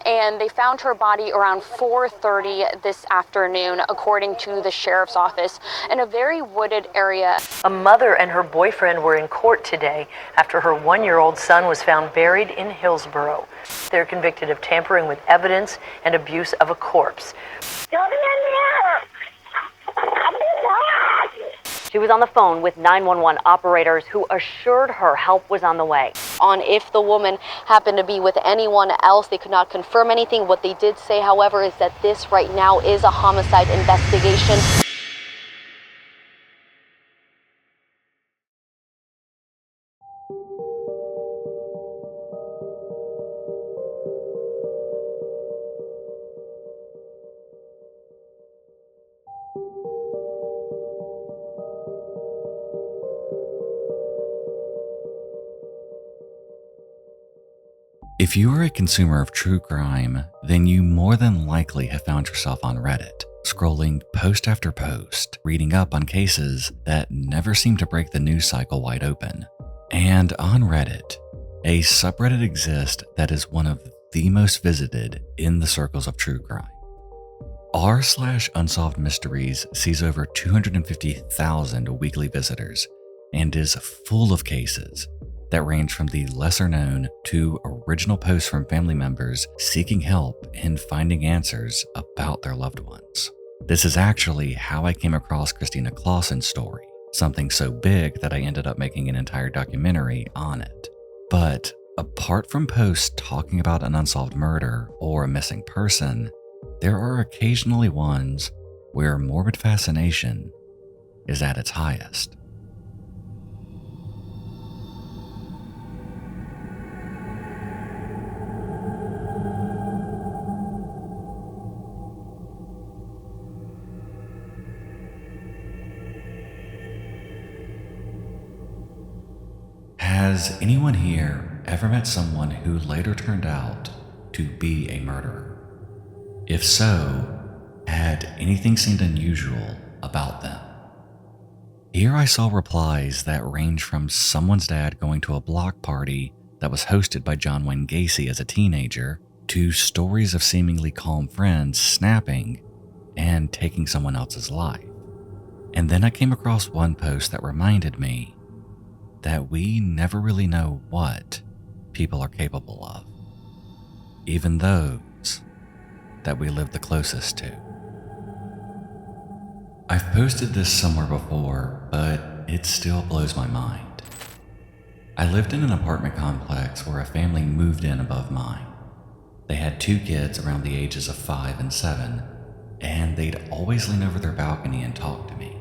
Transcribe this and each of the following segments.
And they found her body around 4:30 this afternoon, according to the sheriff's office, in a very wooded area. A mother and her boyfriend were in court today after her 1-year-old son was found buried in Hillsboro. They're convicted of tampering with evidence and abuse of a corpse. She was on the phone with 911 operators who assured her help was on the way. On if the woman happened to be with anyone else, they could not confirm anything. What they did say, however, is that this right now is a homicide investigation. If you are a consumer of true crime, then you more than likely have found yourself on Reddit, scrolling post after post, reading up on cases that never seem to break the news cycle wide open. And on Reddit, a subreddit exists that is one of the most visited in the circles of true crime. r/unsolved mysteries sees over 250,000 weekly visitors and is full of cases that range from the lesser known to original posts from family members seeking help in finding answers about their loved ones. This is actually how I came across Christina Clausen's story, something so big that I ended up making an entire documentary on it. But apart from posts talking about an unsolved murder or a missing person, there are occasionally ones where morbid fascination is at its highest. Has anyone here ever met someone who later turned out to be a murderer? If so, had anything seemed unusual about them? Here I saw replies that range from someone's dad going to a block party that was hosted by John Wayne Gacy as a teenager, to stories of seemingly calm friends snapping and taking someone else's life. And then I came across one post that reminded me that we never really know what people are capable of, even those that we live the closest to. I've posted this somewhere before, but it still blows my mind. I lived in an apartment complex where a family moved in above mine. They had 2 kids around the ages of 5 and 7, and they'd always lean over their balcony and talk to me.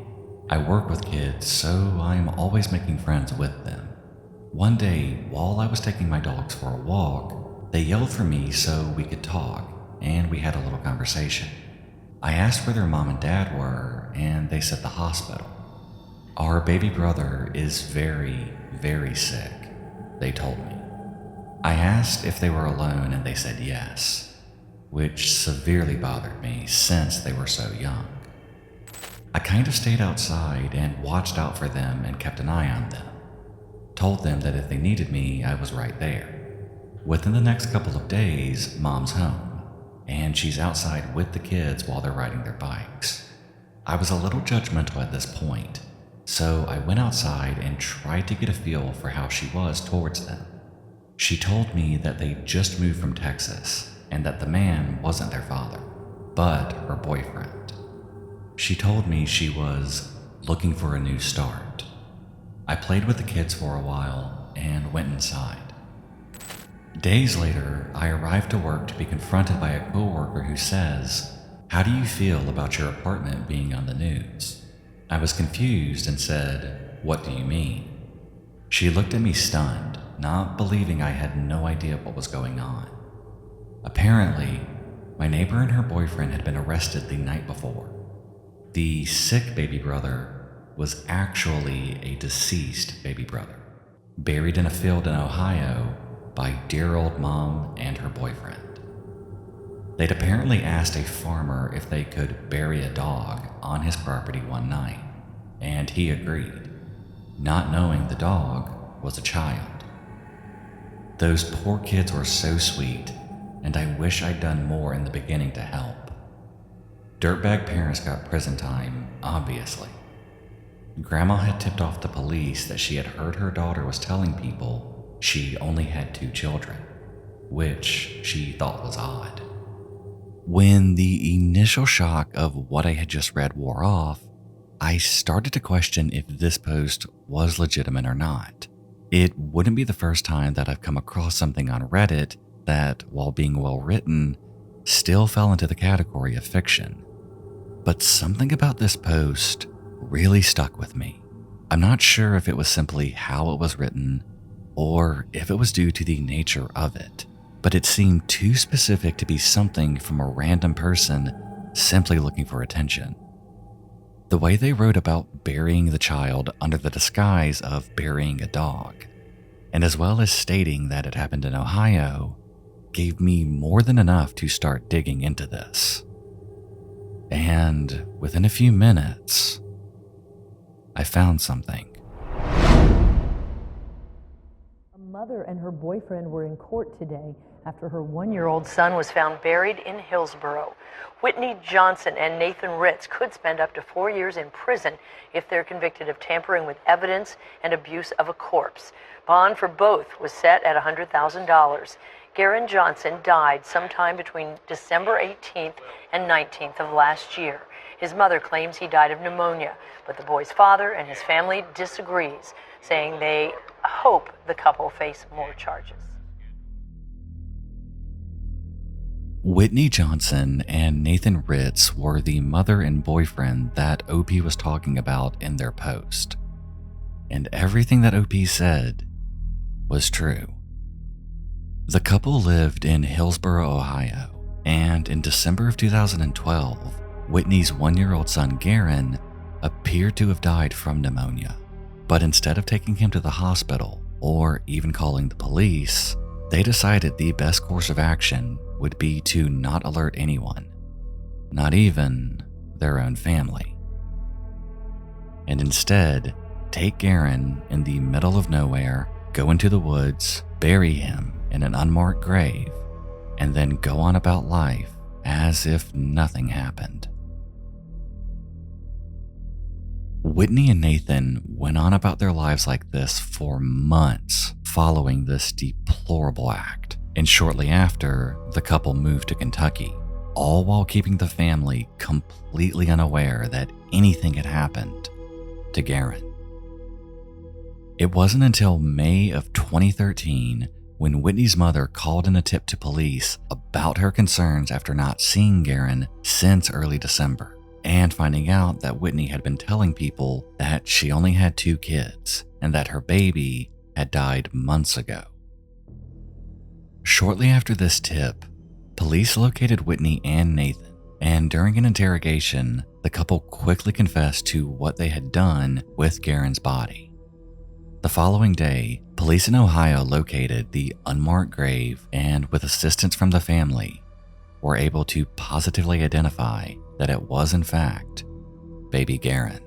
I work with kids, so I'm always making friends with them. One day, while I was taking my dogs for a walk, they yelled for me so we could talk, and we had a little conversation. I asked where their mom and dad were, and they said the hospital. Our baby brother is very, very sick, they told me. I asked if they were alone, and they said yes, which severely bothered me since they were so young. I kind of stayed outside and watched out for them and kept an eye on them. Told them that if they needed me, I was right there. Within the next couple of days, Mom's home, and she's outside with the kids while they're riding their bikes. I was a little judgmental at this point, so I went outside and tried to get a feel for how she was towards them. She told me that they just moved from Texas and that the man wasn't their father, but her boyfriend. She told me she was looking for a new start. I played with the kids for a while and went inside. Days later, I arrived to work to be confronted by a coworker who says, "How do you feel about your apartment being on the news?" I was confused and said, "What do you mean?" She looked at me stunned, not believing I had no idea what was going on. Apparently, My neighbor and her boyfriend had been arrested the night before. The sick baby brother was actually a deceased baby brother, buried in a field in Ohio by dear old mom and her boyfriend. They'd apparently asked a farmer if they could bury a dog on his property one night, and he agreed, not knowing the dog was a child. Those poor kids were so sweet, and I wish I'd done more in the beginning to help. Dirtbag parents got prison time, obviously. Grandma had tipped off the police that she had heard her daughter was telling people she only had 2 children, which she thought was odd. When the initial shock of what I had just read wore off, I started to question if this post was legitimate or not. It wouldn't be the first time that I've come across something on Reddit that, while being well written, still fell into the category of fiction. But something about this post really stuck with me. I'm not sure if it was simply how it was written or if it was due to the nature of it, but it seemed too specific to be something from a random person simply looking for attention. The way they wrote about burying the child under the disguise of burying a dog, and as well as stating that it happened in Ohio, gave me more than enough to start digging into this. And within a few minutes, I found something. A mother and her boyfriend were in court today after her 1-year-old son was found buried in Hillsborough. Whitney Johnson and Nathan Ritz could spend up to 4 years in prison if they're convicted of tampering with evidence and abuse of a corpse. Bond for both was set at $100,000. Garen Johnson died sometime between December 18th and 19th of last year. His mother claims he died of pneumonia, but the boy's father and his family disagrees, saying they hope the couple face more charges. Whitney Johnson and Nathan Ritz were the mother and boyfriend that OP was talking about in their post. And everything that OP said was true. The couple lived in Hillsborough, Ohio, and in December of 2012, Whitney's 1-year-old son Garen appeared to have died from pneumonia. But instead of taking him to the hospital or even calling the police, they decided the best course of action would be to not alert anyone, not even their own family, and instead take Garen in the middle of nowhere, go into the woods, bury him in an unmarked grave, and then go on about life as if nothing happened. Whitney and Nathan went on about their lives like this for months following this deplorable act, and shortly after, the couple moved to Kentucky, all while keeping the family completely unaware that anything had happened to Garen. It wasn't until May of 2013 when Whitney's mother called in a tip to police about her concerns after not seeing Garen since early December, and finding out that Whitney had been telling people that she only had 2 kids and that her baby had died months ago. Shortly after this tip, police located Whitney and Nathan, and during an interrogation, the couple quickly confessed to what they had done with Garen's body. The following day, police in Ohio located the unmarked grave and, with assistance from the family, were able to positively identify that it was in fact baby Garen.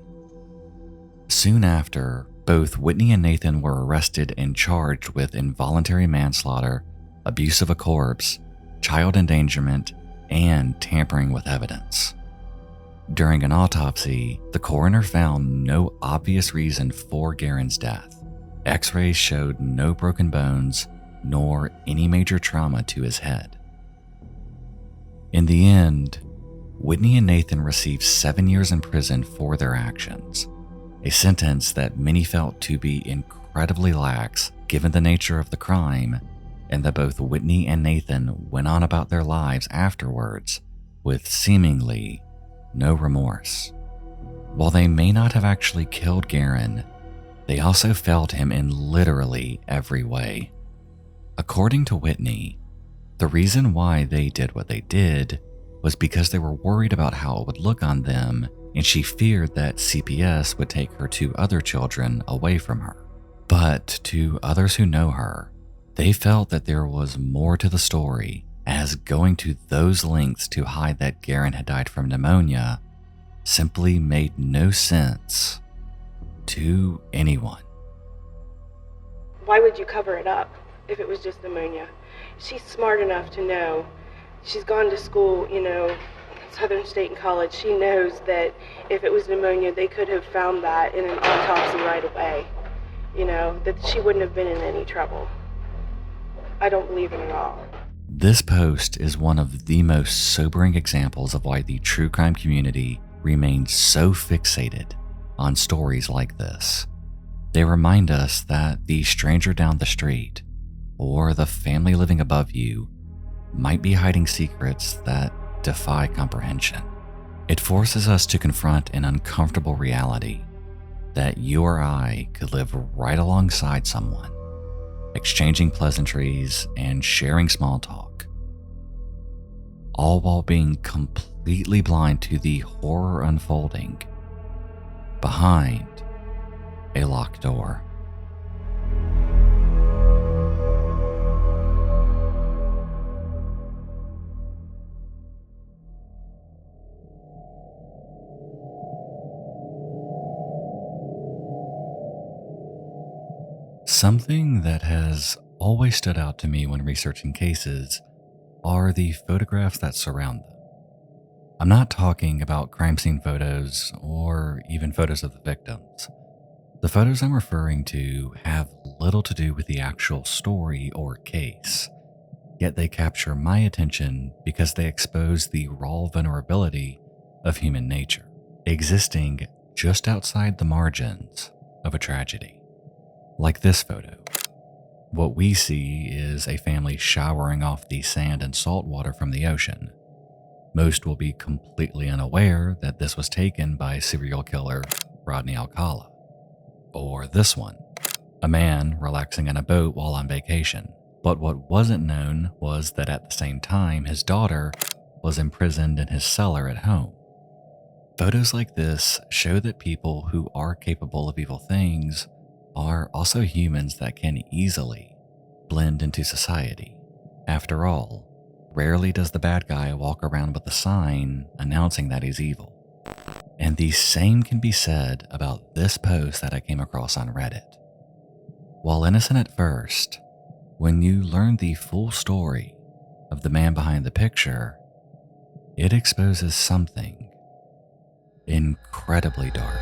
Soon after, both Whitney and Nathan were arrested and charged with involuntary manslaughter, abuse of a corpse, child endangerment, and tampering with evidence. During an autopsy, the coroner found no obvious reason for Garen's death. X-rays showed no broken bones nor any major trauma to his head. In the end, Whitney and Nathan received 7 years in prison for their actions, a sentence that many felt to be incredibly lax given the nature of the crime, and that both Whitney and Nathan went on about their lives afterwards with seemingly no remorse. While they may not have actually killed Garen, they also failed him in literally every way. According to Whitney, The reason why they did what they did was because they were worried about how it would look on them, and she feared that CPS would take her two other children away from her. But to others who know her, they felt that there was more to the story, as going to those lengths to hide that Garen had died from pneumonia simply made no sense to anyone. Why would you cover it up if it was just pneumonia? She's smart enough to know. She's gone to school, Southern State and College. She knows that if it was pneumonia, they could have found that in an autopsy right away. That she wouldn't have been in any trouble. I don't believe it at all. This post is one of the most sobering examples of why the true crime community remains so fixated on stories like this. They remind us that the stranger down the street or the family living above you might be hiding secrets that defy comprehension. It forces us to confront an uncomfortable reality that you or I could live right alongside someone, exchanging pleasantries and sharing small talk, all while being completely blind to the horror unfolding behind a locked door. Something that has always stood out to me when researching cases are the photographs that surround them. I'm not talking about crime scene photos or even photos of the victims. The photos I'm referring to have little to do with the actual story or case, yet they capture my attention because they expose the raw vulnerability of human nature, existing just outside the margins of a tragedy. Like this photo. What we see is a family showering off the sand and salt water from the ocean. Most will be completely unaware that this was taken by serial killer Rodney Alcala. Or this one, a man relaxing on a boat while on vacation. But what wasn't known was that at the same time, his daughter was imprisoned in his cellar at home. Photos like this show that people who are capable of evil things are also humans that can easily blend into society. After all, rarely does the bad guy walk around with a sign announcing that he's evil. And the same can be said about this post that I came across on Reddit. While innocent at first, when you learn the full story of the man behind the picture, it exposes something incredibly dark.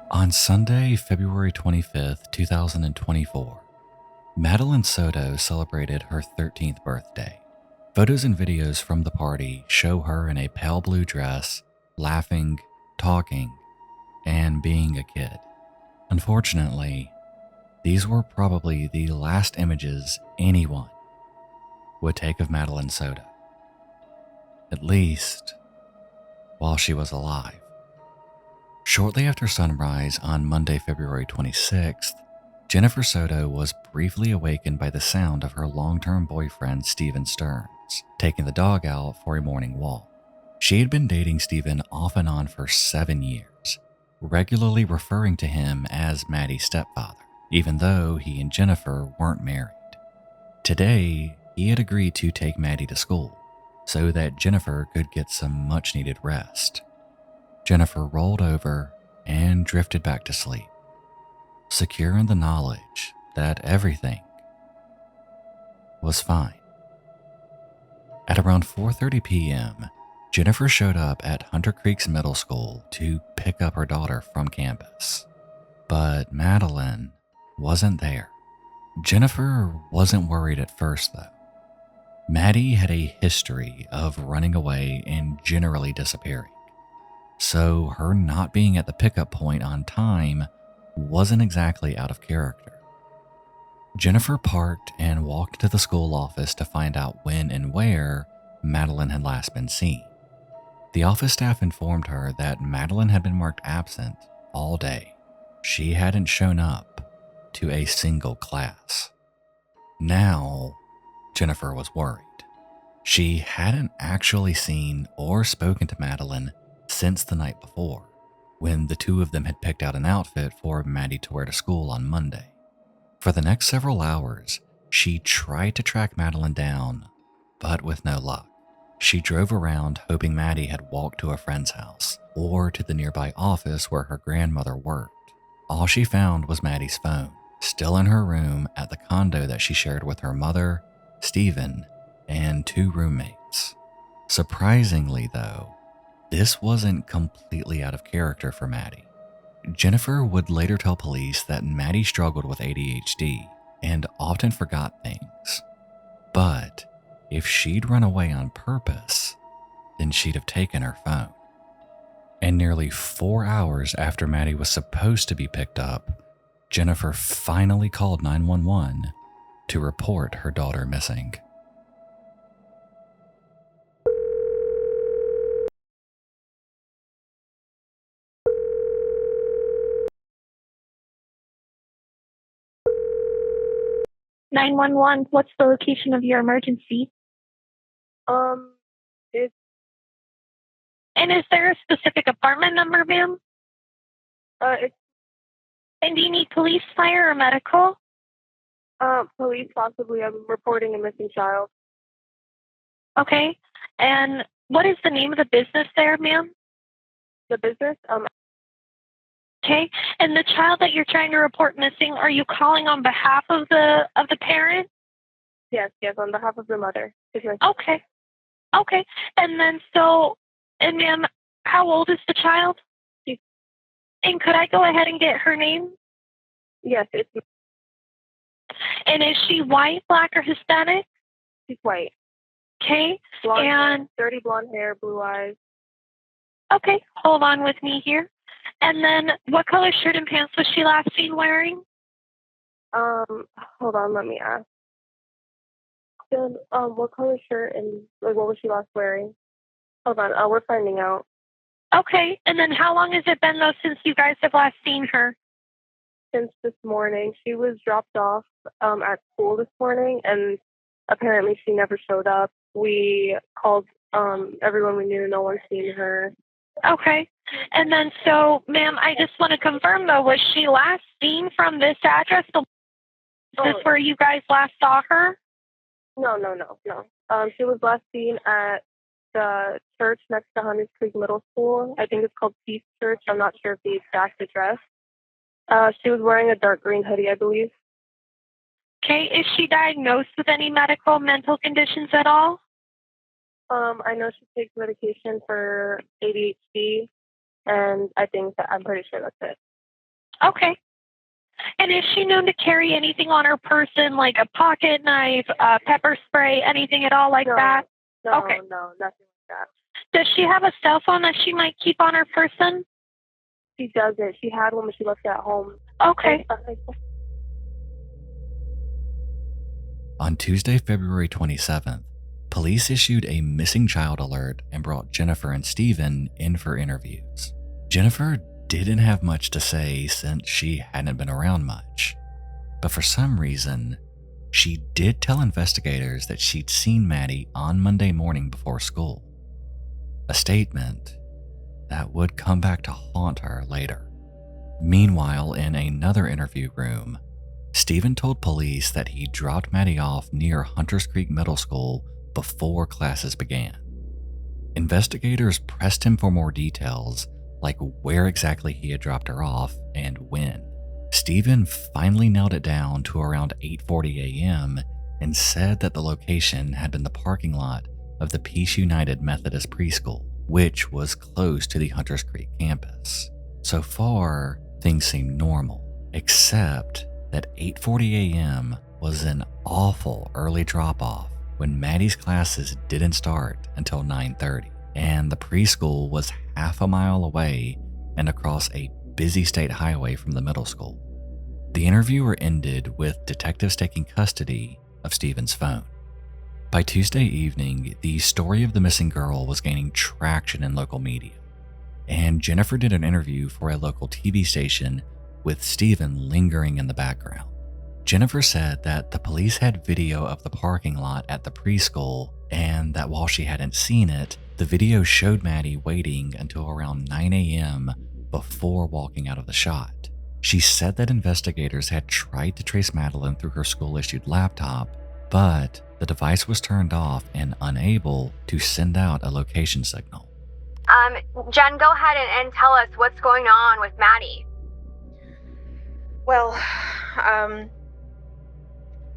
On Sunday, February 25th, 2024, Madeline Soto celebrated her 13th birthday. Photos and videos from the party show her in a pale blue dress, laughing, talking, and being a kid. Unfortunately, these were probably the last images anyone would take of Madeline Soto, at least while she was alive. Shortly after sunrise on Monday, February 26th, Jennifer Soto was briefly awakened by the sound of her long-term boyfriend, Stephen Stearns, taking the dog out for a morning walk. She had been dating Stephen off and on for 7 years, regularly referring to him as Maddie's stepfather, even though he and Jennifer weren't married. Today, he had agreed to take Maddie to school so that Jennifer could get some much-needed rest. Jennifer rolled over and drifted back to sleep, secure in the knowledge that everything was fine. At around 4:30 p.m., Jennifer showed up at Hunter Creek's middle school to pick up her daughter from campus. But Madeline wasn't there. Jennifer wasn't worried at first, though. Maddie had a history of running away and generally disappearing. So her not being at the pickup point on time wasn't exactly out of character. Jennifer parked and walked to the school office to find out when and where Madeline had last been seen. The office staff informed her that Madeline had been marked absent all day. She hadn't shown up to a single class. Now, Jennifer was worried. She hadn't actually seen or spoken to Madeline since the night before, when the two of them had picked out an outfit for Maddie to wear to school on Monday. For the next several hours, she tried to track Madeline down, but with no luck. She drove around hoping Maddie had walked to a friend's house or to the nearby office where her grandmother worked. All she found was Maddie's phone, still in her room at the condo that she shared with her mother, Stephen, and 2 roommates. Surprisingly, though, this wasn't completely out of character for Maddie. Jennifer would later tell police that Maddie struggled with ADHD and often forgot things. But if she'd run away on purpose, then she'd have taken her phone. And nearly 4 hours after Maddie was supposed to be picked up, Jennifer finally called 911 to report her daughter missing. What's the location of your emergency? It's And is there a specific apartment number, ma'am? it's And do you need police, fire, or medical? police possibly. I'm reporting a missing child. Okay. And what is the name of the business there, ma'am? The business? Okay. And the child that you're trying to report missing, are you calling on behalf of the parent? Yes, on behalf of the mother. Okay. Okay. And then and ma'am, how old is the child? And could I go ahead and get her name? Yes, it's And is she white, black, or Hispanic? she's white. Okay. Blonde hair, And dirty blonde hair, blue eyes. okay, hold on with me here. And then what color shirt and pants was she last seen wearing? Hold on, let me ask. Then, what color shirt and what was she last wearing? Hold on, we're finding out. Okay. And then how long has it been, though, since you guys have last seen her? Since this morning, she was dropped off at school this morning, and apparently she never showed up. We called everyone we knew. No one's seen her. Okay. And then ma'am, I just want to confirm, though, was she last seen from this address? Is this where you guys last saw her? No. She was last seen at the church next to Hunters Creek Middle School. I think it's called Peace Church. I'm not sure of the exact address. She was wearing a dark green hoodie, I believe. Okay. Is she diagnosed with any medical, mental conditions at all? I know she takes medication for ADHD, and I'm pretty sure that's it. Okay. And is she known to carry anything on her person, like a pocket knife, pepper spray, anything at all like that? No, Okay. no, nothing like that. Does she have a cell phone that she might keep on her person? She doesn't. She had one when she left it at home. Okay. On Tuesday, February 27th, police issued a missing child alert and brought Jennifer and Stephen in for interviews. Jennifer didn't have much to say since she hadn't been around much, but for some reason, she did tell investigators that she'd seen Maddie on Monday morning before school. A statement that would come back to haunt her later. Meanwhile, in another interview room, Stephen told police that he dropped Maddie off near Hunters Creek Middle School before classes began. Investigators pressed him for more details, like where exactly he had dropped her off and when. Stephen finally nailed it down to around 8:40 a.m. and said that the location had been the parking lot of the Peace United Methodist Preschool, which was close to the Hunters Creek campus. So far, things seemed normal, except that 8:40 a.m. was an awful early drop-off when Maddie's classes didn't start until 9:30, and the preschool was half a mile away and across a busy state highway from the middle school. The interviewer ended with detectives taking custody of Stephen's phone. By Tuesday evening, the story of the missing girl was gaining traction in local media, and Jennifer did an interview for a local TV station with Stephen lingering in the background. Jennifer said that the police had video of the parking lot at the preschool, and that while she hadn't seen it, the video showed Maddie waiting until around 9 a.m. before walking out of the shot. She said that investigators had tried to trace Madeline through her school-issued laptop, but the device was turned off and unable to send out a location signal. Jen, go ahead and tell us what's going on with Maddie. Well,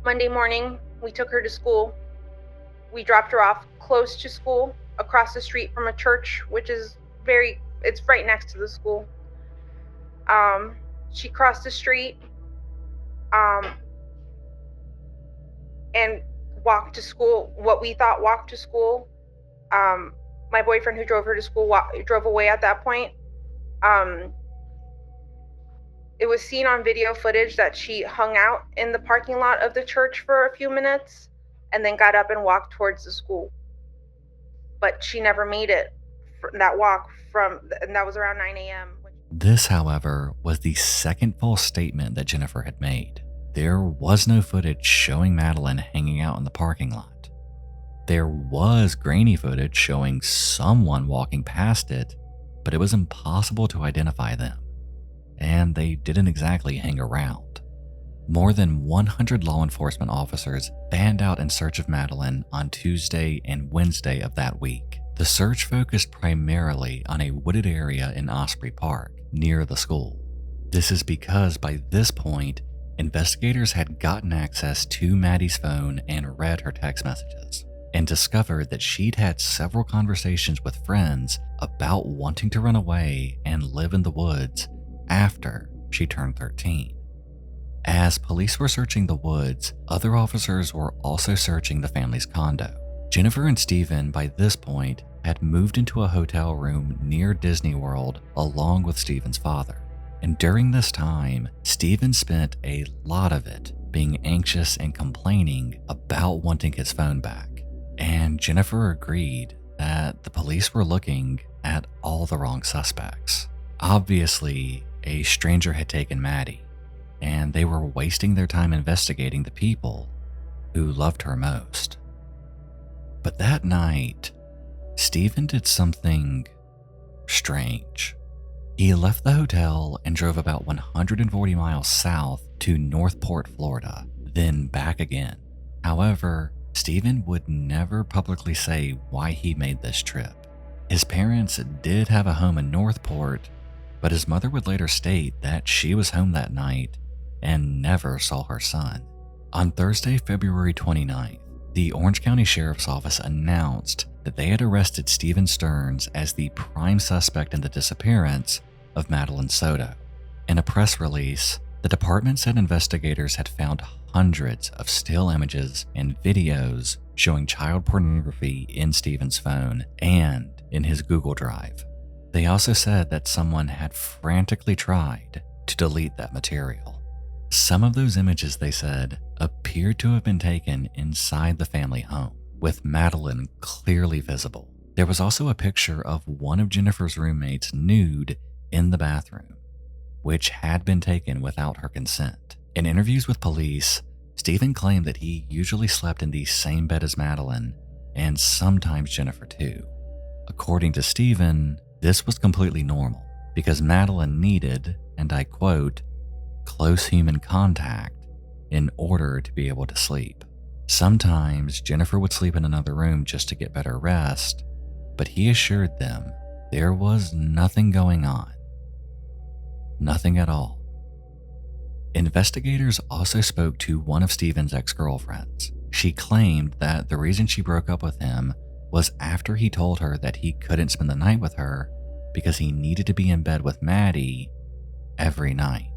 Monday morning, we took her to school. We dropped her off close to school, across the street from a church, which is it's right next to the school. She crossed the street, and walked to school, what we thought walked to school. My boyfriend who drove her to school drove away at that point. It was seen on video footage that she hung out in the parking lot of the church for a few minutes and then got up and walked towards the school. But she never made it that walk and that was around 9 a.m. This, however, was the second false statement that Jennifer had made. There was no footage showing Madeline hanging out in the parking lot. There was grainy footage showing someone walking past it, but it was impossible to identify them, and they didn't exactly hang around. More than 100 law enforcement officers banned out in search of Madeline on Tuesday and Wednesday of that week. The search focused primarily on a wooded area in Osprey Park, near the school. This is because by this point, investigators had gotten access to Maddie's phone and read her text messages, and discovered that she'd had several conversations with friends about wanting to run away and live in the woods after she turned 13. As police were searching the woods, other officers were also searching the family's condo. Jennifer and Stephen, by this point, had moved into a hotel room near Disney World along with Stephen's father. And during this time, Stephen spent a lot of it being anxious and complaining about wanting his phone back. And Jennifer agreed that the police were looking at all the wrong suspects. Obviously, a stranger had taken Maddie, and they were wasting their time investigating the people who loved her most. But that night, Stephen did something strange. He left the hotel and drove about 140 miles south to Northport, Florida, then back again. However, Stephen would never publicly say why he made this trip. His parents did have a home in Northport, but his mother would later state that she was home that night and never saw her son. On Thursday, February 29th, the Orange County Sheriff's Office announced that they had arrested Stephen Stearns as the prime suspect in the disappearance of Madeline Soto. In a press release, the department said investigators had found hundreds of still images and videos showing child pornography in Stephen's phone and in his Google Drive. They also said that someone had frantically tried to delete that material. Some of those images, they said, appeared to have been taken inside the family home, with Madeline clearly visible. There was also a picture of one of Jennifer's roommates nude in the bathroom, which had been taken without her consent. In interviews with police, Stephen claimed that he usually slept in the same bed as Madeline, and sometimes Jennifer too. According to Stephen, this was completely normal, because Madeline needed, and I quote, close human contact in order to be able to sleep. Sometimes Jennifer would sleep in another room just to get better rest, but he assured them there was nothing going on. Nothing at all. Investigators also spoke to one of Stephen's ex-girlfriends. She claimed that the reason she broke up with him was after he told her that he couldn't spend the night with her because he needed to be in bed with Maddie every night.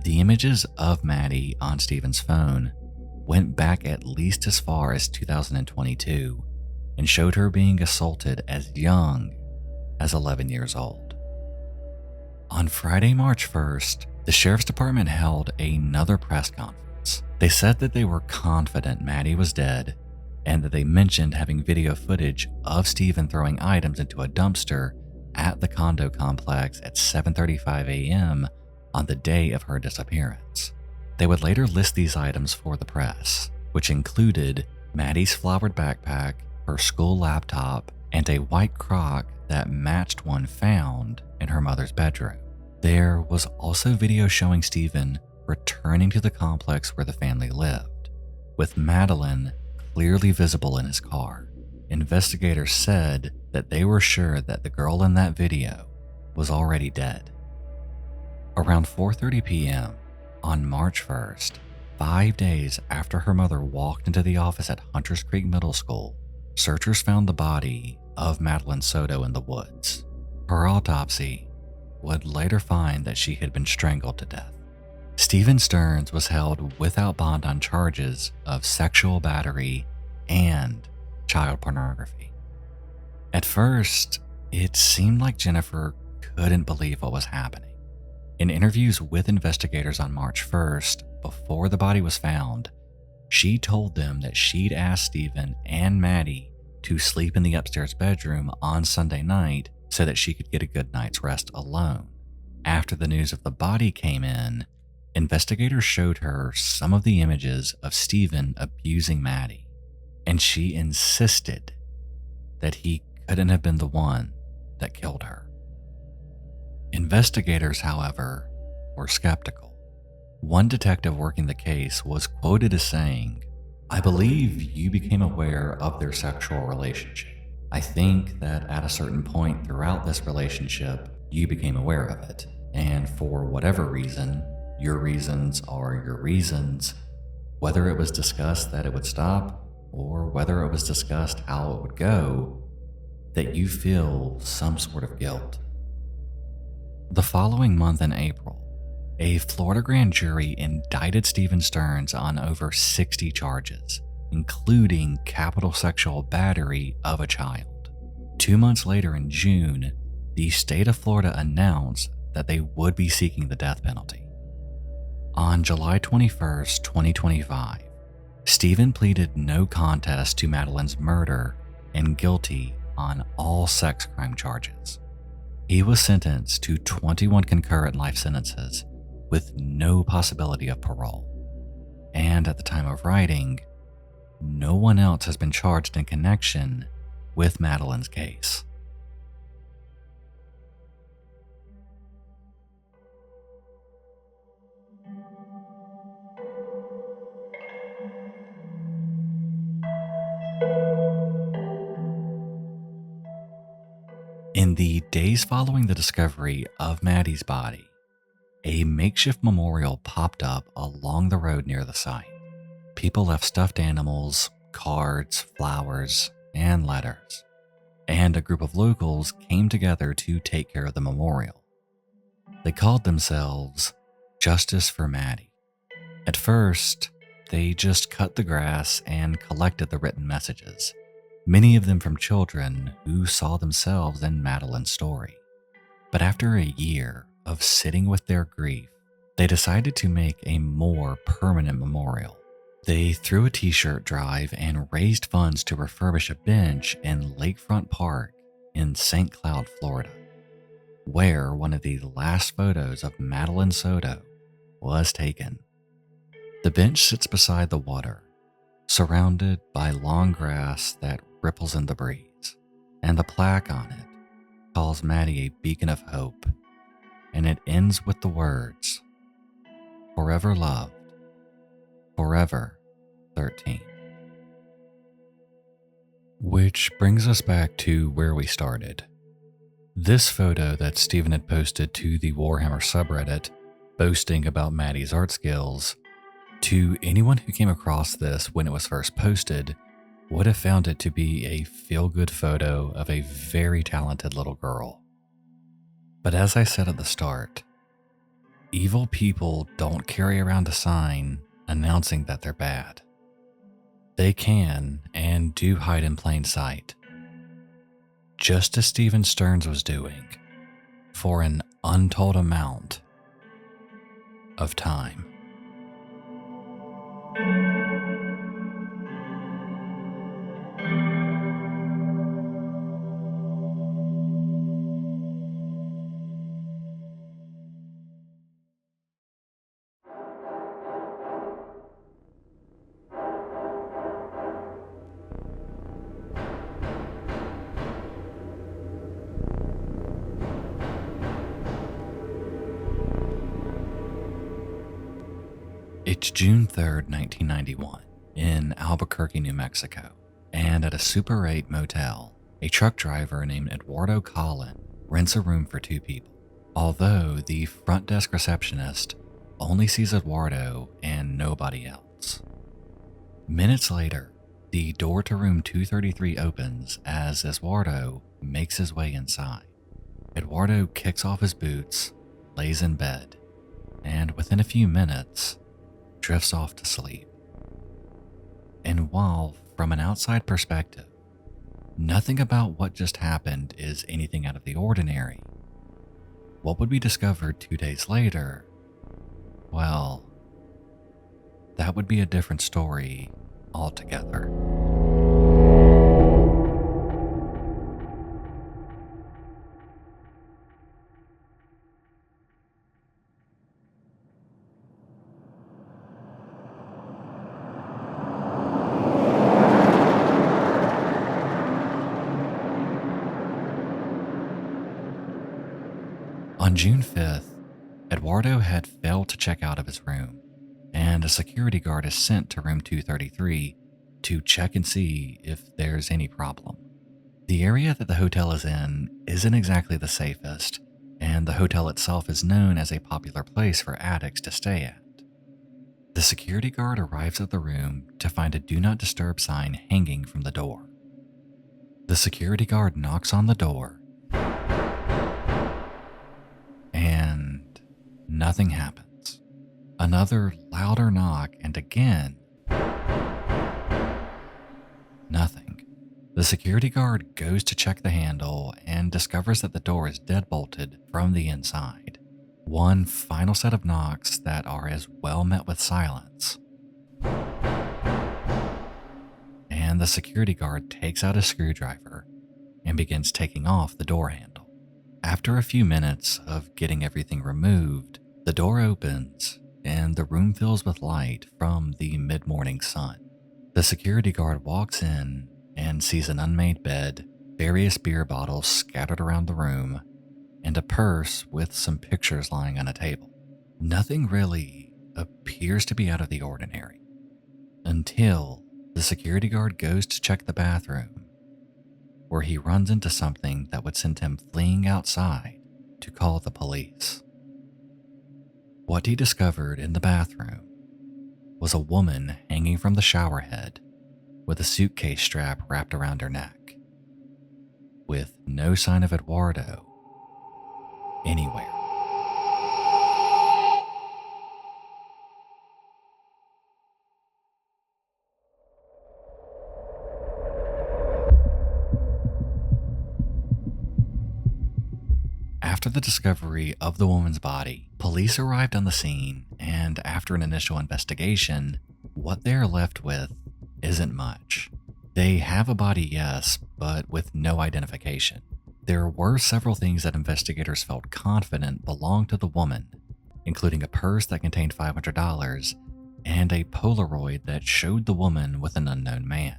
The images of Maddie on Stephen's phone went back at least as far as 2022 and showed her being assaulted as young as 11 years old. On Friday, March 1st, The sheriff's department held another press conference. They said that they were confident Maddie was dead and that they mentioned having video footage of Stephen throwing items into a dumpster at the condo complex at 7:35 a.m. on the day of her disappearance. They would later list these items for the press, which included Maddie's flowered backpack, her school laptop, and a white crock that matched one found in her mother's bedroom. There was also video showing Stephen returning to the complex where the family lived, with Madeline clearly visible in his car. Investigators said that they were sure that the girl in that video was already dead. Around 4:30 p.m. on March 1st, 5 days after her mother walked into the office at Hunters Creek Middle School, searchers found the body of Madeline Soto in the woods. Her autopsy would later find that she had been strangled to death. Stephen Stearns was held without bond on charges of sexual battery and child pornography. At first, it seemed like Jennifer couldn't believe what was happening. In interviews with investigators on March 1st, before the body was found, she told them that she'd asked Stephen and Maddie to sleep in the upstairs bedroom on Sunday night so that she could get a good night's rest alone. After the news of the body came in, investigators showed her some of the images of Stephen abusing Maddie, and she insisted that he couldn't have been the one that killed her. Investigators, however, were skeptical. One detective working the case was quoted as saying, "I believe you became aware of their sexual relationship. I think that at a certain point throughout this relationship, you became aware of it. And for whatever reason, your reasons are your reasons, whether it was discussed that it would stop or whether it was discussed how it would go, that you feel some sort of guilt." The following month in April, a Florida grand jury indicted Stephen Stearns on over 60 charges, including capital sexual battery of a child. 2 months later in June, the state of Florida announced that they would be seeking the death penalty. On July 21st, 2025, Stephen pleaded no contest to Madeline's murder and guilty on all sex crime charges. He was sentenced to 21 concurrent life sentences with no possibility of parole. And at the time of writing, no one else has been charged in connection with Madeline's case. In the days following the discovery of Maddie's body, a makeshift memorial popped up along the road near the site. People left stuffed animals, cards, flowers, and letters, and a group of locals came together to take care of the memorial. They called themselves Justice for Maddie. At first, they just cut the grass and collected the written messages, many of them from children who saw themselves in Madeline's story. But after a year of sitting with their grief, they decided to make a more permanent memorial. They threw a t-shirt drive and raised funds to refurbish a bench in Lakefront Park in St. Cloud, Florida, where one of the last photos of Madeline Soto was taken. The bench sits beside the water, surrounded by long grass that ripples in the breeze, and the plaque on it calls Maddie a beacon of hope, and it ends with the words, "Forever loved, forever 13." Which brings us back to where we started. This photo that Stephen had posted to the Warhammer subreddit, boasting about Maddie's art skills, to anyone who came across this when it was first posted, would have found it to be a feel-good photo of a very talented little girl. But as I said at the start, evil people don't carry around a sign announcing that they're bad. They can and do hide in plain sight, just as Stephen Stearns was doing, for an untold amount of time. It's June 3rd, 1991, in Albuquerque, New Mexico, and at a Super 8 motel, a truck driver named Eduardo Collin rents a room for 2 people, although the front desk receptionist only sees Eduardo and nobody else. Minutes later, the door to room 233 opens as Eduardo makes his way inside. Eduardo kicks off his boots, lays in bed, and within a few minutes, drifts off to sleep. And while, from an outside perspective, nothing about what just happened is anything out of the ordinary, what would be discovered 2 days later, well, that would be a different story altogether. On June 5th, Eduardo had failed to check out of his room, and a security guard is sent to room 233 to check and see if there's any problem. The area that the hotel is in isn't exactly the safest, and the hotel itself is known as a popular place for addicts to stay at. The security guard arrives at the room to find a do not disturb sign hanging from the door. The security guard knocks on the door, and nothing happens. Another louder knock, and again, nothing. The security guard goes to check the handle and discovers that the door is deadbolted from the inside. One final set of knocks that are as well met with silence. And the security guard takes out a screwdriver and begins taking off the door handle. After a few minutes of getting everything removed, the door opens and the room fills with light from the mid-morning sun. The security guard walks in and sees an unmade bed, various beer bottles scattered around the room, and a purse with some pictures lying on a table. Nothing really appears to be out of the ordinary until the security guard goes to check the bathroom, where he runs into something that would send him fleeing outside to call the police. What he discovered in the bathroom was a woman hanging from the shower head with a suitcase strap wrapped around her neck, with no sign of Eduardo anywhere. After the discovery of the woman's body, police arrived on the scene, and after an initial investigation, what they are left with isn't much. They have a body, yes, but with no identification. There were several things that investigators felt confident belonged to the woman, including a purse that contained $500 and a Polaroid that showed the woman with an unknown man.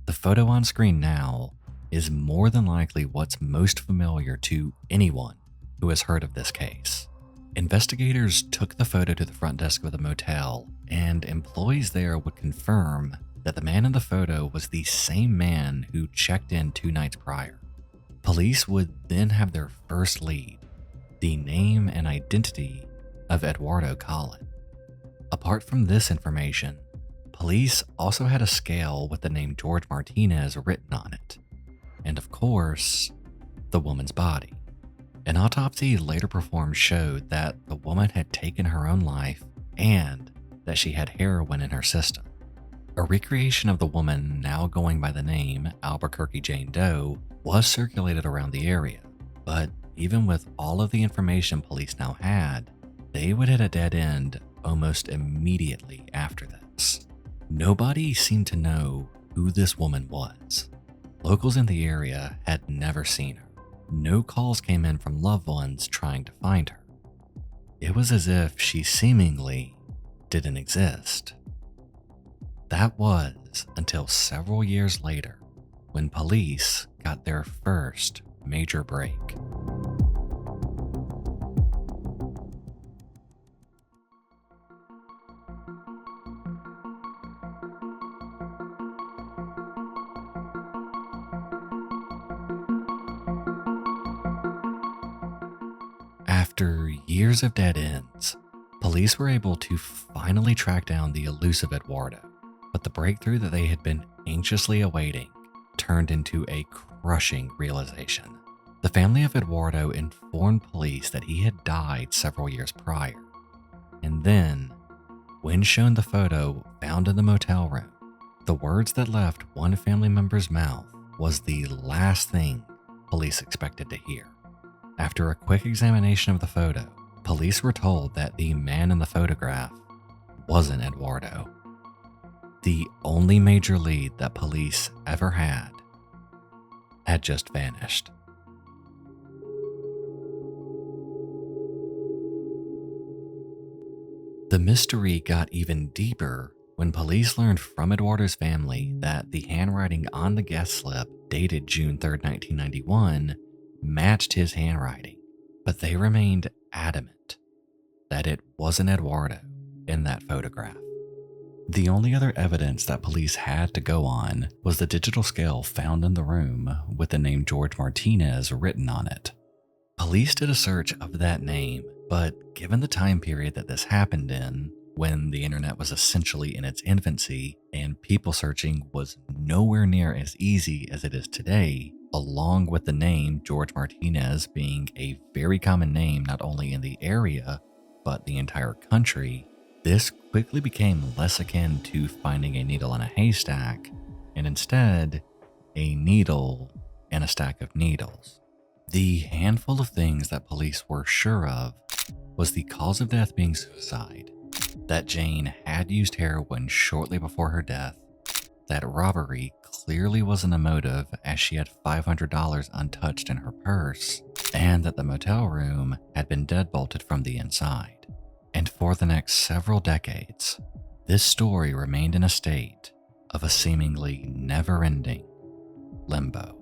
The photo on screen now is more than likely what's most familiar to anyone who has heard of this case. Investigators took the photo to the front desk of the motel, and employees there would confirm that the man in the photo was the same man who checked in 2 nights prior. Police would then have their first lead, the name and identity of Eduardo Collin. Apart from this information, police also had a scale with the name George Martinez written on it, and of course, the woman's body. An autopsy later performed showed that the woman had taken her own life and that she had heroin in her system. A recreation of the woman, now going by the name Albuquerque Jane Doe, was circulated around the area, but even with all of the information police now had, they would hit a dead end almost immediately after this. Nobody seemed to know who this woman was. Locals in the area had never seen her. No calls came in from loved ones trying to find her. It was as if she seemingly didn't exist. That was until several years later, when police got their first major break. After years of dead ends, police were able to finally track down the elusive Eduardo, but the breakthrough that they had been anxiously awaiting turned into a crushing realization. The family of Eduardo informed police that he had died several years prior, and then, when shown the photo found in the motel room, the words that left one family member's mouth was the last thing police expected to hear. After a quick examination of the photo, police were told that the man in the photograph wasn't Eduardo. The only major lead that police ever had just vanished. The mystery got even deeper when police learned from Eduardo's family that the handwriting on the guest slip dated June 3, 1991, matched his handwriting, but they remained adamant that it wasn't Eduardo in that photograph. The only other evidence that police had to go on was the digital scale found in the room with the name George Martinez written on it. Police did a search of that name, but given the time period that this happened in, when the internet was essentially in its infancy and people searching was nowhere near as easy as it is today, along with the name George Martinez being a very common name not only in the area, but the entire country, this quickly became less akin to finding a needle in a haystack, and instead, a needle in a stack of needles. The handful of things that police were sure of was the cause of death being suicide, that Jane had used heroin shortly before her death, that robbery clearly wasn't a motive as she had $500 untouched in her purse, and that the motel room had been deadbolted from the inside. And for the next several decades, this story remained in a state of a seemingly never-ending limbo.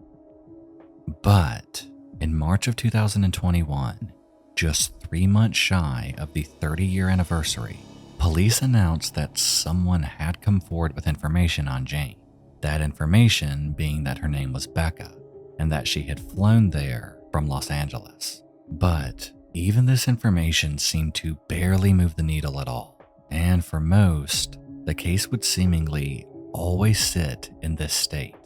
But in March of 2021, just 3 months shy of the 30-year anniversary, police announced that someone had come forward with information on Jane. That information being that her name was Becca and that she had flown there from Los Angeles. But even this information seemed to barely move the needle at all. And for most, the case would seemingly always sit in this state.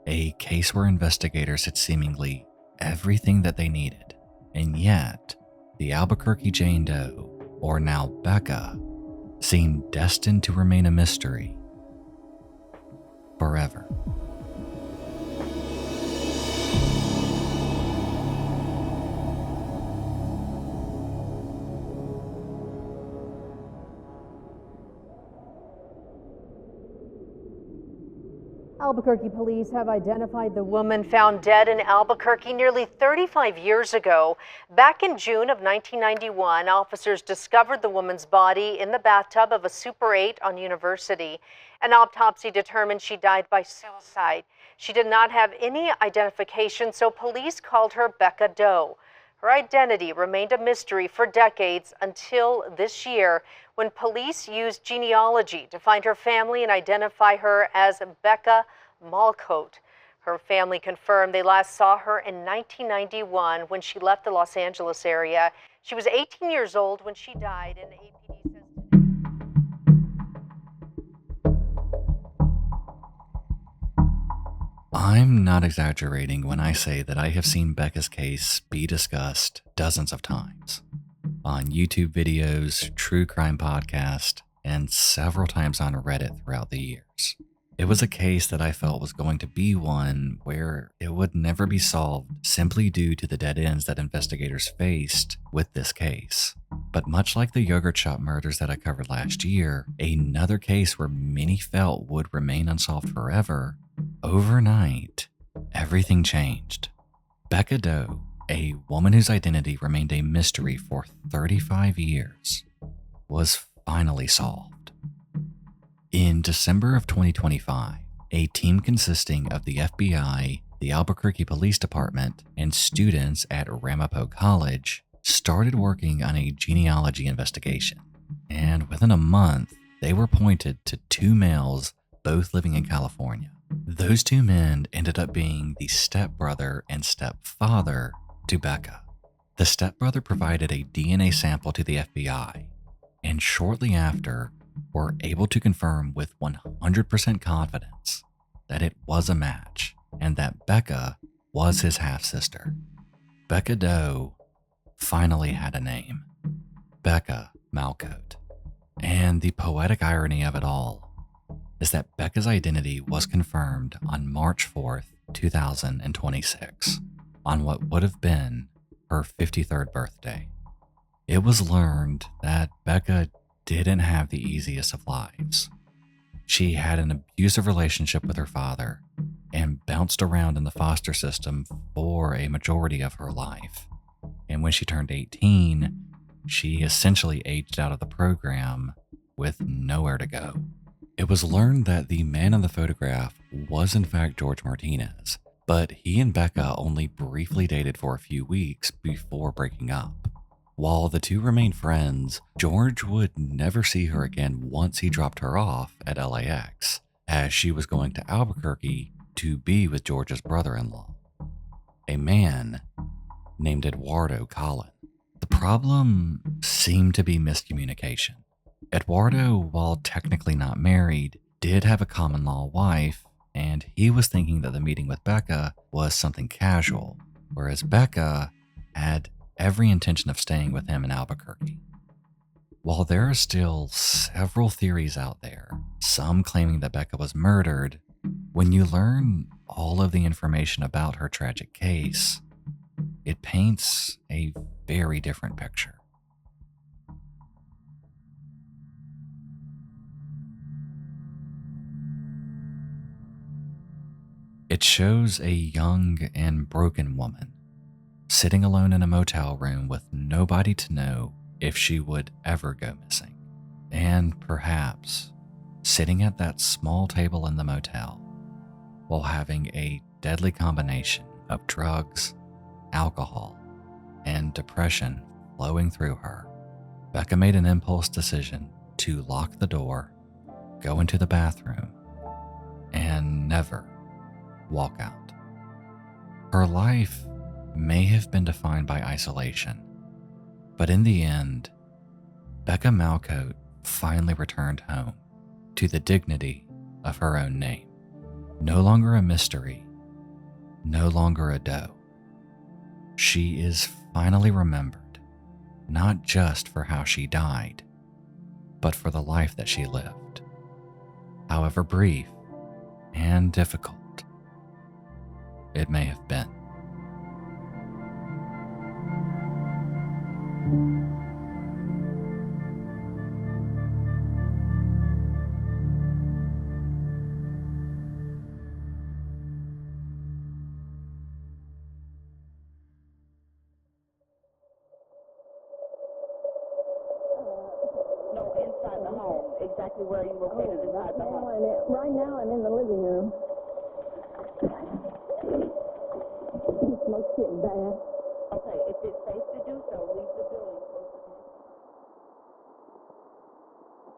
A case where investigators had seemingly everything that they needed. And yet, the Albuquerque Jane Doe, or now Becca, seemed destined to remain a mystery forever. Albuquerque police have identified the woman found dead in Albuquerque nearly 35 years ago. Back in June of 1991, officers discovered the woman's body in the bathtub of a Super 8 on University. An autopsy determined she died by suicide. She did not have any identification, so police called her Becca Doe. Her identity remained a mystery for decades until this year, when police used genealogy to find her family and identify her as Becca Malcote. Her family confirmed they last saw her in 1991 when she left the Los Angeles area. She was 18 years old when she died, and APD says I'm not exaggerating when I say that I have seen Becca's case be discussed dozens of times. On YouTube videos, true crime podcast, and several times on Reddit throughout the years. It was a case that I felt was going to be one where it would never be solved simply due to the dead ends that investigators faced with this case. But much like the yogurt shop murders that I covered last year, another case where many felt would remain unsolved forever, overnight, everything changed. Becca Doe, a woman whose identity remained a mystery for 35 years, was finally solved. In December of 2025, a team consisting of the FBI, the Albuquerque Police Department, and students at Ramapo College started working on a genealogy investigation. And within a month, they were pointed to two males, both living in California. Those two men ended up being the stepbrother and stepfather to Becca. The stepbrother provided a DNA sample to the FBI, and shortly after, were able to confirm with 100% confidence that it was a match and that Becca was his half-sister. Becca Doe finally had a name, Becca Malcote. And the poetic irony of it all is that Becca's identity was confirmed on March 4th, 2026, on what would have been her 53rd birthday. It was learned that Becca didn't have the easiest of lives. She had an abusive relationship with her father and bounced around in the foster system for a majority of her life. And when she turned 18, she essentially aged out of the program with nowhere to go. It was learned that the man in the photograph was in fact George Martinez, but he and Becca only briefly dated for a few weeks before breaking up. While the two remained friends, George would never see her again once he dropped her off at LAX, as she was going to Albuquerque to be with George's brother-in-law, a man named Eduardo Collin. The problem seemed to be miscommunication. Eduardo, while technically not married, did have a common-law wife, and he was thinking that the meeting with Becca was something casual, whereas Becca had every intention of staying with him in Albuquerque. While there are still several theories out there, some claiming that Becca was murdered, when you learn all of the information about her tragic case, it paints a very different picture. It shows a young and broken woman sitting alone in a motel room with nobody to know if she would ever go missing. And perhaps sitting at that small table in the motel while having a deadly combination of drugs, alcohol, and depression flowing through her, Becca made an impulse decision to lock the door, go into the bathroom, and never walk out. Her life may have been defined by isolation, but in the end, Becca Malcote finally returned home to the dignity of her own name. No longer a mystery, no longer a Doe. She is finally remembered, not just for how she died, but for the life that she lived, however brief and difficult it may have been. Inside the home, exactly where you located inside the home. Right now, I'm in the living room. The smoke's getting bad. Okay, if it's safe to do so, leave the building.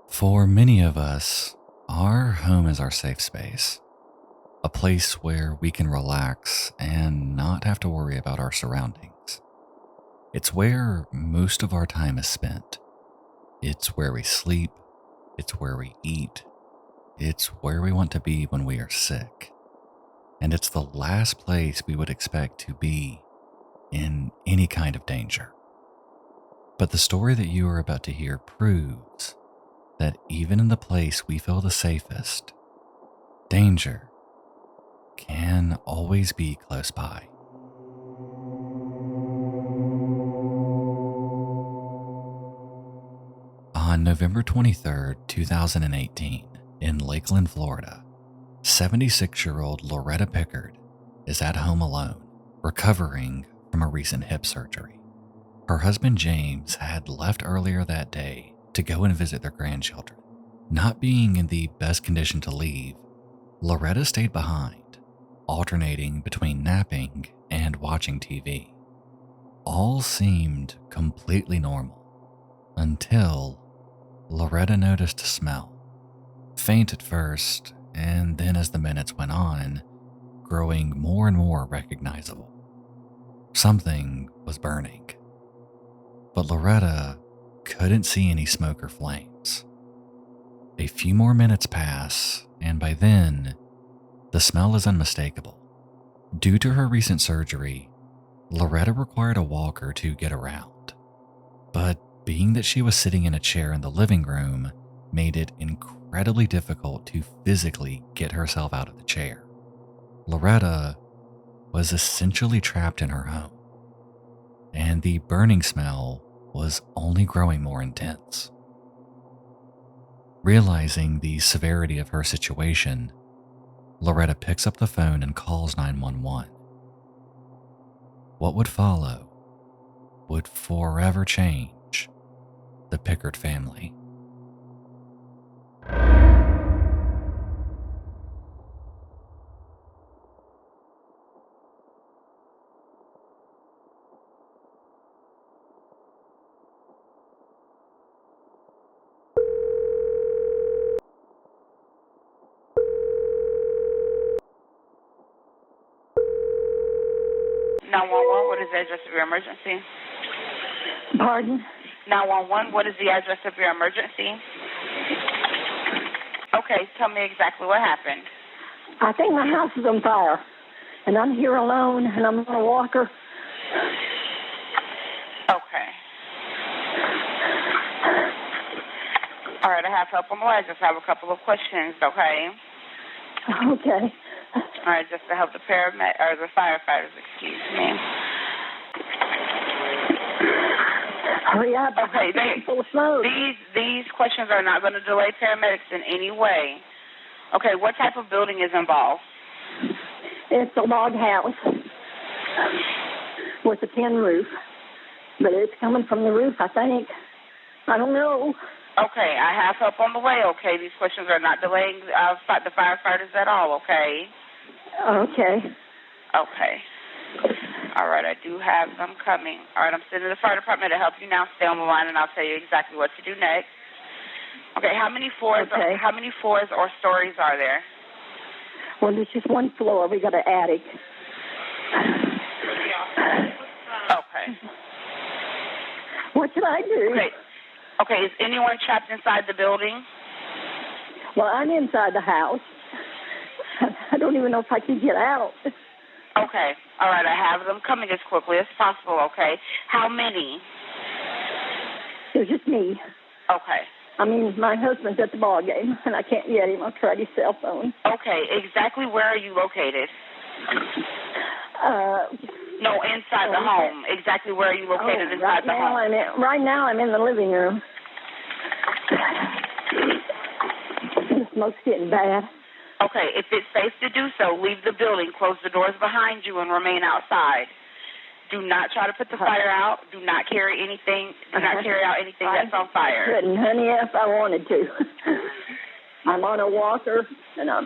For many of us, our home is our safe space, a place where we can relax and not have to worry about our surroundings. It's where most of our time is spent. It's where we sleep, it's where we eat, it's where we want to be when we are sick. And it's the last place we would expect to be in any kind of danger. But the story that you are about to hear proves that even in the place we feel the safest, danger can always be close by. On November 23rd, 2018, in Lakeland, Florida, 76-year-old Loretta Pickard is at home alone, recovering from a recent hip surgery. Her husband James had left earlier that day to go and visit their grandchildren. Not being in the best condition to leave, Loretta stayed behind, alternating between napping and watching TV. All seemed completely normal until Loretta noticed a smell. Faint at first, and then as the minutes went on, growing more and more recognizable. Something was burning. But Loretta couldn't see any smoke or flames. A few more minutes pass, and by then, the smell is unmistakable. Due to her recent surgery, Loretta required a walker to get around. But being that she was sitting in a chair in the living room made it incredibly difficult to physically get herself out of the chair. Loretta was essentially trapped in her home, and the burning smell was only growing more intense. Realizing the severity of her situation, Loretta picks up the phone and calls 911. What would follow would forever change the Pickard family. What is the address of your emergency? Pardon? 911, what is the address of your emergency? Okay, tell me exactly what happened. I think my house is on fire, and I'm here alone, and I'm on a walker. Okay. All right, I have help on the way. I just have a couple of questions, okay? Okay. All right, just to help the the firefighters, excuse me. Hurry up. Okay, full of smoke. These questions are not going to delay paramedics in any way. Okay, what type of building is involved? It's a log house with a tin roof, but it's coming from the roof, I think. I don't know. Okay, I have help on the way, okay? These questions are not delaying the firefighters at all, okay? Okay. Okay. All right, I do have them coming. All right, I'm sending the fire department to help you now. Stay on the line, and I'll tell you exactly what to do next. Okay, how many floors or stories are there? Well, there's just one floor. We got an attic. Okay. What should I do? Okay, is anyone trapped inside the building? Well, I'm inside the house. I don't even know if I can get out. Okay. All right, I have them coming as quickly as possible, okay? How many? It's just me. Okay. I mean, my husband's at the ball game, and I can't get him. I'll try his cell phone. Okay, exactly where are you located? No, inside the home. Exactly where are you located inside the home? Right now, I'm in the living room. The smoke's getting bad. Okay, if it's safe to do so, leave the building, close the doors behind you, and remain outside. Do not try to put the fire out. Do not carry anything. Do not carry out anything that's on fire. I couldn't, honey, if I wanted to. I'm on a walker, and I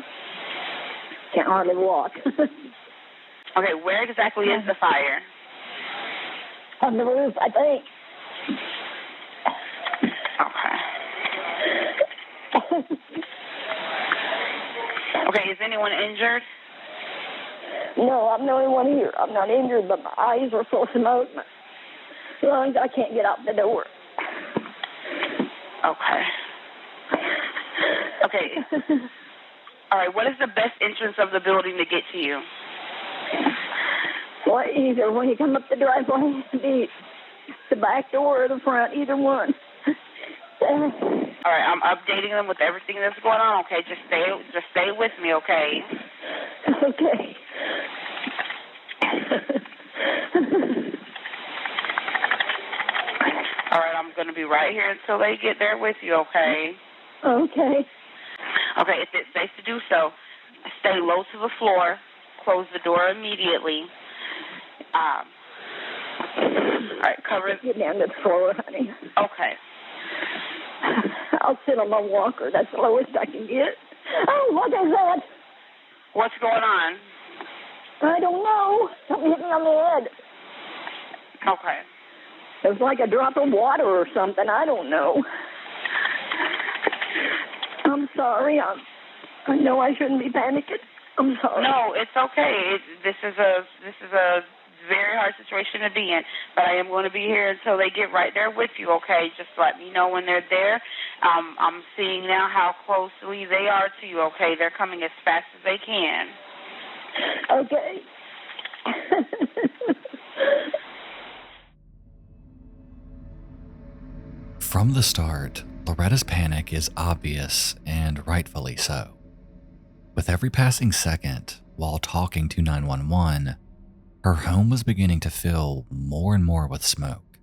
can't hardly walk. Okay, where exactly is the fire? On the roof, I think. Okay. Okay, is anyone injured? No, I'm the only one here. I'm not injured, but my eyes are full of smoke. My lungs, I can't get out the door. Okay. Okay. All right, what is the best entrance of the building to get to you? Well, either when you come up the driveway, the back door or the front, either one. All right, I'm updating them with everything that's going on, okay? Just stay with me, okay? Okay. All right, I'm going to be right here until they get there with you, okay? Okay. Okay, if it's safe to do so, stay low to the floor, close the door immediately. All right, cover it. Get down to the floor, honey. Okay. I'll sit on my walker. That's the lowest I can get. Oh, what is that? What's going on? I don't know. Something hit me on the head. Okay. It was like a drop of water or something. I don't know. I'm sorry. I know I shouldn't be panicking. I'm sorry. No, it's okay. This is a very hard situation to be in, but I am going to be here until they get right there with you, okay? Just let me know when they're there. I'm seeing now how closely they are to you, okay? They're coming as fast as they can. Okay. From the start, Loretta's panic is obvious and rightfully so. With every passing second while talking to 911, her home was beginning to fill more and more with smoke.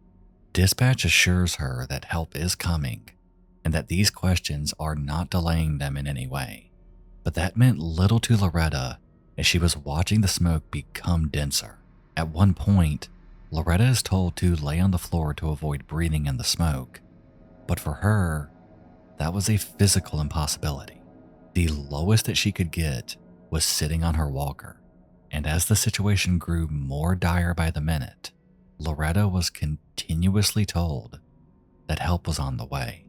Dispatch assures her that help is coming and that these questions are not delaying them in any way. But that meant little to Loretta as she was watching the smoke become denser. At one point, Loretta is told to lay on the floor to avoid breathing in the smoke. But for her, that was a physical impossibility. The lowest that she could get was sitting on her walker. And as the situation grew more dire by the minute, Loretta was continuously told that help was on the way.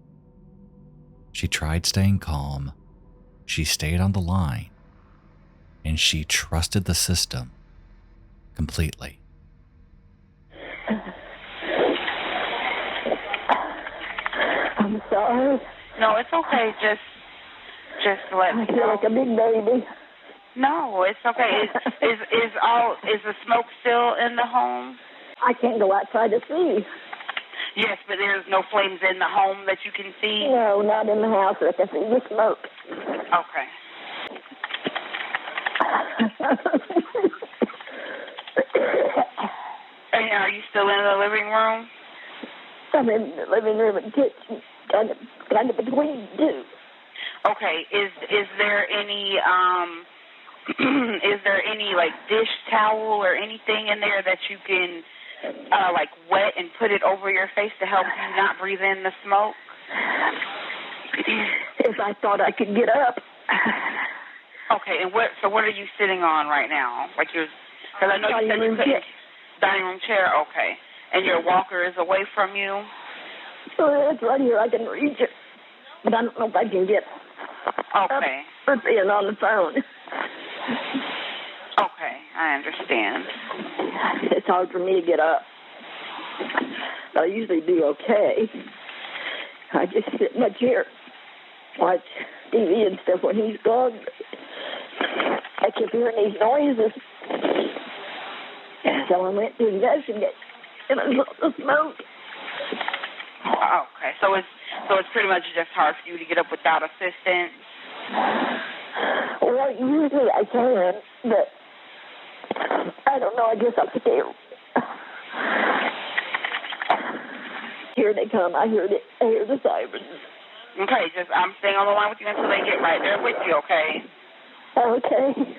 She tried staying calm, she stayed on the line, and she trusted the system completely. I'm sorry. No, it's okay. Just let me I feel know. like a big baby. No, it's okay. Is the smoke still in the home? I can't go outside to see. Yes, but there's no flames in the home that you can see? No, not in the house. I can see the smoke. Okay. And are you still in the living room? I'm in the living room and kitchen, kind of between two. Okay. Is there any like dish towel or anything in there that you can like wet and put it over your face to help you not breathe in the smoke? If I thought I could get up. Okay, and what are you sitting on right now? Like because I know you said you couldn't. Dining room chair, okay. And your walker is away from you? Oh, it's right here. I can reach it. But I don't know if I can get okay. up being on the phone. Okay, I understand. It's hard for me to get up. I usually do okay. I just sit in my chair, watch TV and stuff when he's gone. I keep hearing these noises. So I went to investigate, and I saw the smoke. Okay, so it's pretty much just hard for you to get up without assistance? Well, usually I can, but I don't know. I guess I'm scared. Here they come. I hear the sirens. Okay, I'm staying on the line with you until they get right there with you, okay? Okay.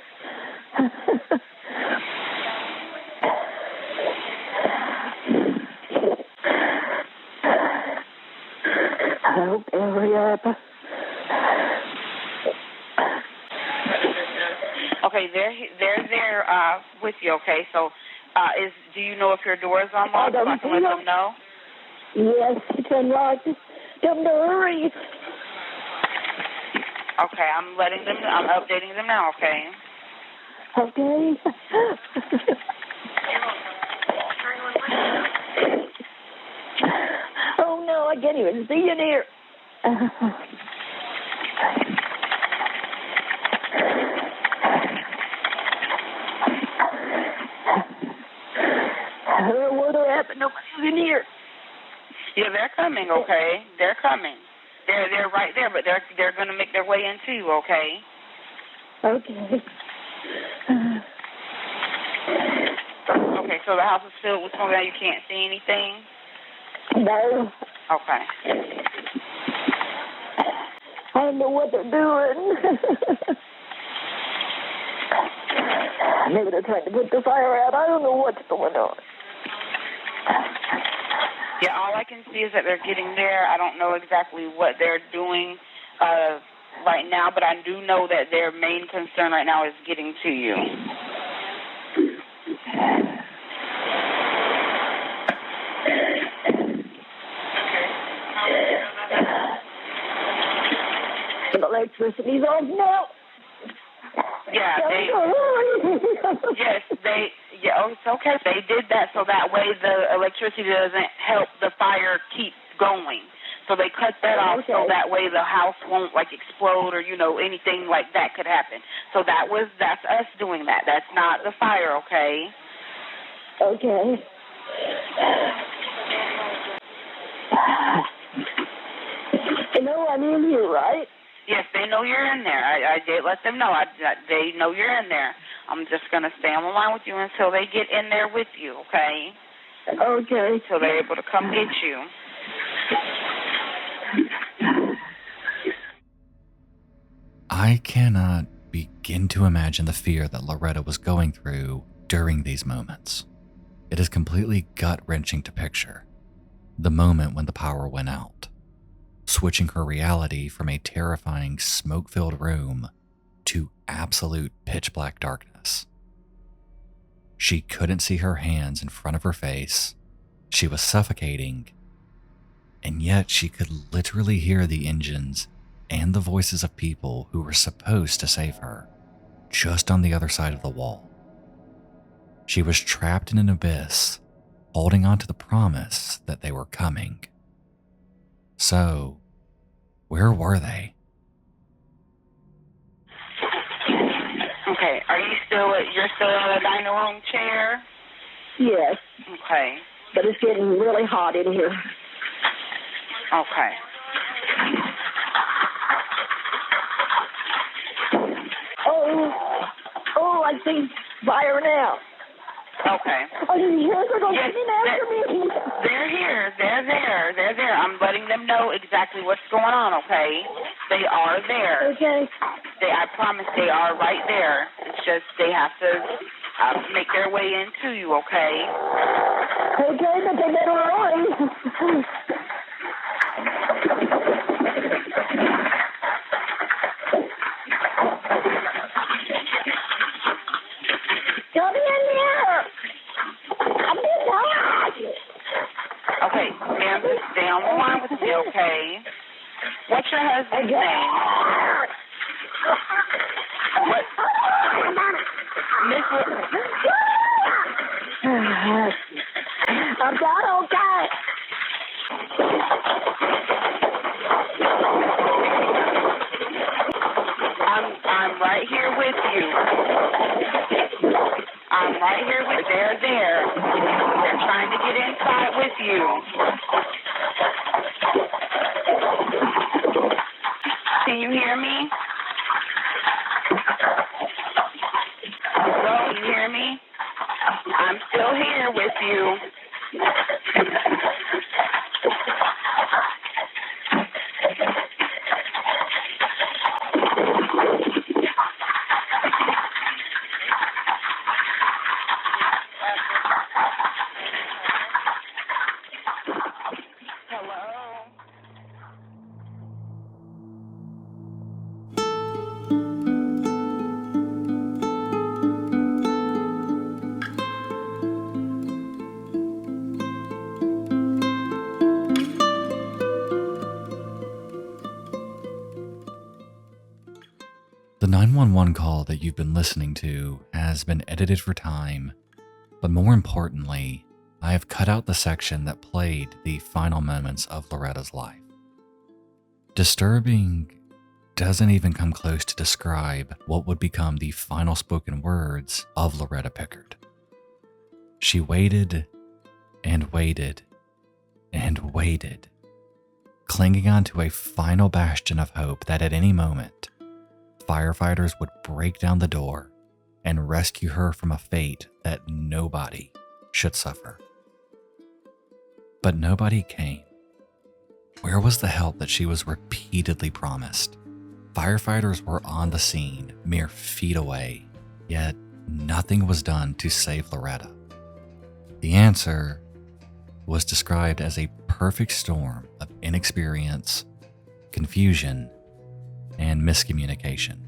I hope they hurry up. Okay, they're there with you, okay? So, do you know if your door is unlocked so I can let them know? Yes, it's unlocked. Tell them to hurry. Okay, I'm updating them now, okay? Okay. Oh no, I can't even see in here. What happened? Nobody's in here. Yeah, they're coming, okay? They're coming. They're right there, but they're going to make their way into you, okay? Okay. Okay, so the house is filled with smoke now. You can't see anything? No. Okay. I don't know what they're doing. Maybe they're trying to put the fire out. I don't know what's going on. Yeah, all I can see is that they're getting there. I don't know exactly what they're doing right now, but I do know that their main concern right now is getting to you. The electricity's off now. Yeah, oh, it's okay. They did that so that way the electricity doesn't help the fire keep going. So they cut that off so that way the house won't explode or, anything like that could happen. So that's us doing that. That's not the fire, okay? Okay. I'm in here, right? Yes, they know you're in there. I did let them know. They know you're in there. I'm just going to stay on the line with you until they get in there with you, okay? Okay. Until they're able to come get you. I cannot begin to imagine the fear that Loretta was going through during these moments. It is completely gut-wrenching to picture. The moment when the power went out, switching her reality from a terrifying smoke-filled room to absolute pitch-black darkness. She couldn't see her hands in front of her face. She was suffocating, and yet she could literally hear the engines and the voices of people who were supposed to save her, just on the other side of the wall. She was trapped in an abyss, holding on to the promise that they were coming. So, where were they? Okay, you're still in a dining room chair? Yes. Okay. But it's getting really hot in here. Okay. Oh, I see fire now. Okay. Oh, you hear they're going to get after me? They're here. They're there. I'm letting them know exactly what's going on, okay? They are there. Okay. I promise they are right there. It's just they have to make their way into you, okay? Okay, but they better run. Come in here. I'm being hot. Okay, ma'am, just stay on the line with me, okay? What's your husband's name? What? Miss... I'm not okay. I'm right here with you. I'm right here with you. They're there. They're trying to get inside with you. Can you hear me? Hello, can you hear me? I'm still here with you. The 911 call that you've been listening to has been edited for time, but more importantly, I have cut out the section that played the final moments of Loretta's life. Disturbing doesn't even come close to describe what would become the final spoken words of Loretta Pickard. She waited and waited and waited clinging on to a final bastion of hope that at any moment, firefighters would break down the door and rescue her from a fate that nobody should suffer. But nobody came. Where was the help that she was repeatedly promised? Firefighters were on the scene, mere feet away, yet nothing was done to save Loretta. The answer was described as a perfect storm of inexperience, confusion, and miscommunication.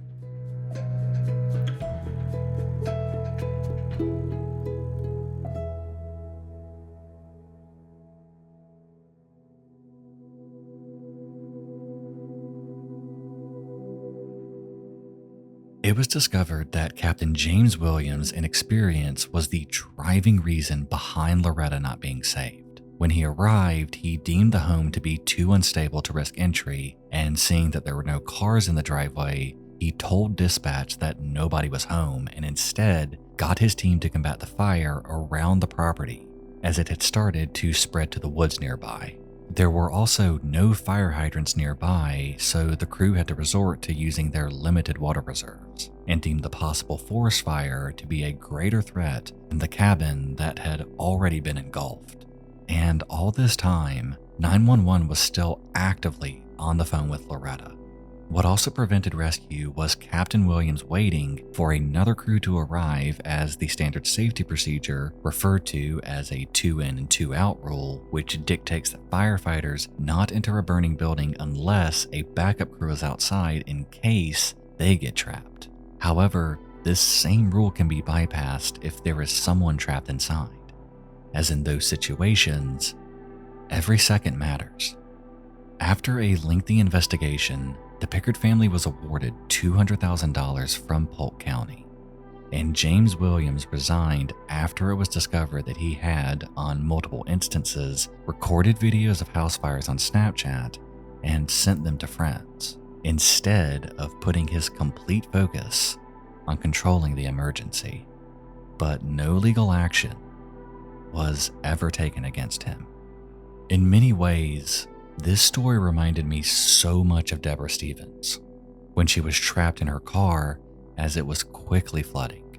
It was discovered that Captain James Williams' inexperience was the driving reason behind Loretta not being saved. When he arrived, he deemed the home to be too unstable to risk entry, and seeing that there were no cars in the driveway, he told dispatch that nobody was home and instead got his team to combat the fire around the property, as it had started to spread to the woods nearby. There were also no fire hydrants nearby, so the crew had to resort to using their limited water reserves, and deemed the possible forest fire to be a greater threat than the cabin that had already been engulfed. And all this time, 911 was still actively on the phone with Loretta. What also prevented rescue was Captain Williams waiting for another crew to arrive, as the standard safety procedure referred to as a 2 in and 2 out rule, which dictates that firefighters not enter a burning building unless a backup crew is outside in case they get trapped. However, this same rule can be bypassed if there is someone trapped inside, as in those situations, every second matters. After a lengthy investigation, the Pickard family was awarded $200,000 from Polk County, and James Williams resigned after it was discovered that he had, on multiple instances, recorded videos of house fires on Snapchat and sent them to friends, instead of putting his complete focus on controlling the emergency. But no legal action was ever taken against him. In many ways, this story reminded me so much of Deborah Stevens when she was trapped in her car as it was quickly flooding.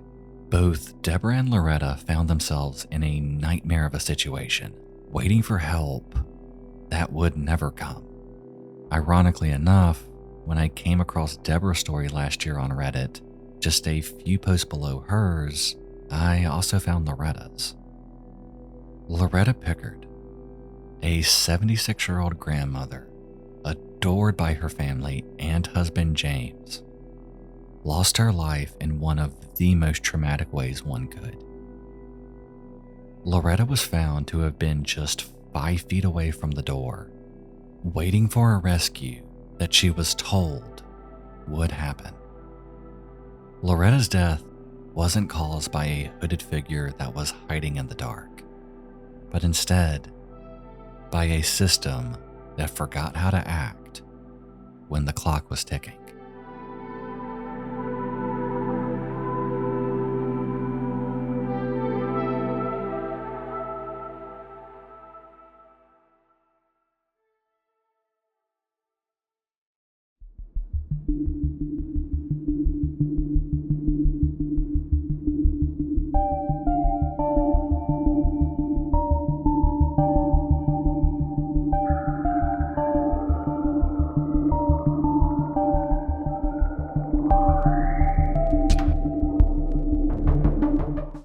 Both Deborah and Loretta found themselves in a nightmare of a situation, waiting for help that would never come. Ironically enough, when I came across Deborah's story last year on Reddit, just a few posts below hers, I also found Loretta's. Loretta Pickard, a 76-year-old grandmother, adored by her family and husband James, lost her life in one of the most traumatic ways one could. Loretta was found to have been just 5 feet away from the door, waiting for a rescue that she was told would happen. Loretta's death wasn't caused by a hooded figure that was hiding in the dark, but instead by a system that forgot how to act when the clock was ticking.